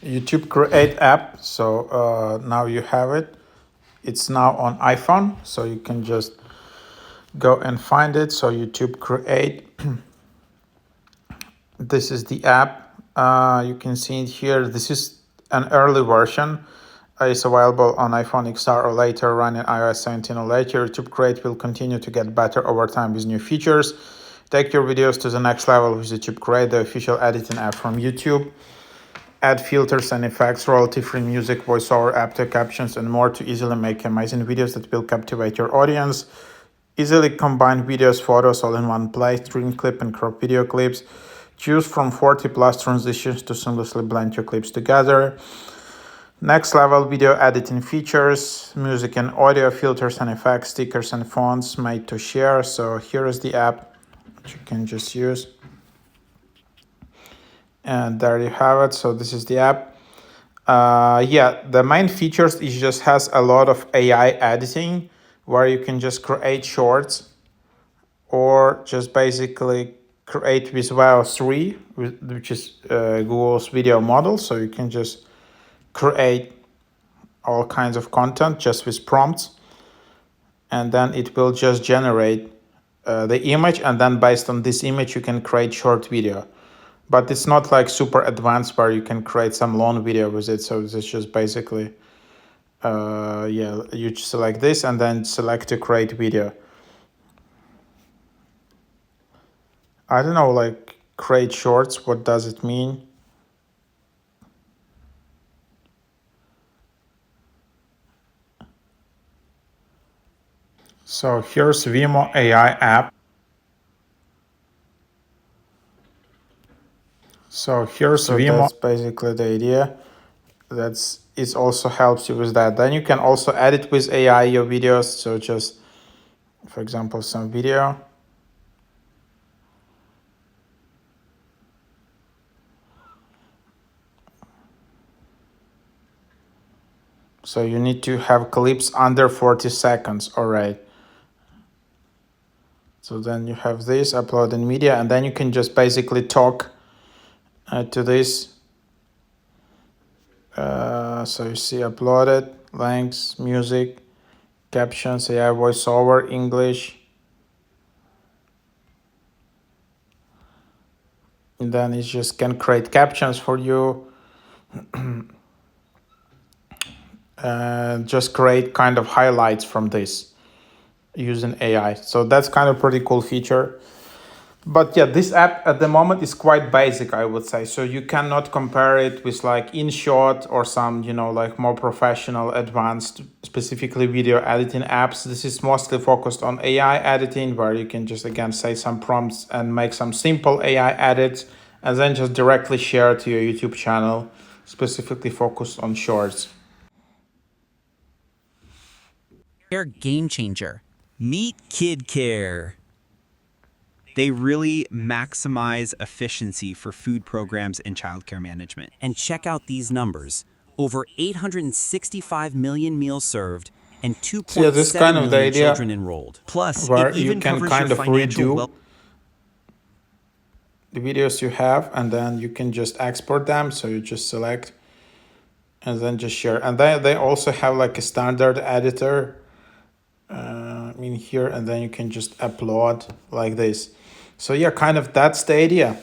YouTube Create app. So now you have it. It's now on iPhone, so you can just go and find it. So YouTube Create. This is the app. You can see it here. This is an early version. It's available on iPhone XR or later, running iOS 17 or later. YouTube Create will continue to get better over time with new features. Take your videos to the next level with YouTube Create, the official editing app from YouTube. Add filters and effects, royalty-free music, voiceover, after captions, and more to easily make amazing videos that will captivate your audience. Easily combine videos, photos all in one place, stream clip and crop video clips. Choose from 40 plus transitions to seamlessly blend your clips together. Next level video editing features, music and audio, filters and effects, stickers and fonts made to share. So here is the app that you can just use. And there you have it. So this is the app. The main features, it just has a lot of AI editing where you can just create shorts or just basically create Visual 3, which is Google's video model. So you can just create all kinds of content just with prompts, and then it will just generate the image, and then based on this image you can create short video. But it's not like super advanced where you can create some long video with it. So it's just basically you select this and then select to create video. I don't know, like create shorts, what does it mean? So here's Vimo AI app. So here's Vimo. That's basically the idea. It also helps you with that. Then you can also edit with AI your videos. So just, for example, some video. So you need to have clips under 40 seconds. All right. So then you have this, upload in media, and then you can just basically talk to this. So you see uploaded, links, music, captions, AI voiceover, English. And then it just can create captions for you. Just create kind of highlights from this using AI. So that's kind of pretty cool feature. But yeah, this app at the moment is quite basic, I would say. So you cannot compare it with like InShot or some, like more professional, advanced, specifically video editing apps. This is mostly focused on AI editing, where you can just, again, say some prompts and make some simple AI edits, and then just directly share to your YouTube channel, specifically focused on shorts. Game changer. Meet KidCare. They really maximize efficiency for food programs and childcare management. And check out these numbers. Over 865 million meals served and 2.7 million children enrolled. Plus, where it even you can covers kind your of financial redo the videos you have, and then you can just export them. So you just select and then just share. And they also have like a standard editor in here, and then you can just upload like this. So yeah, kind of that's the idea.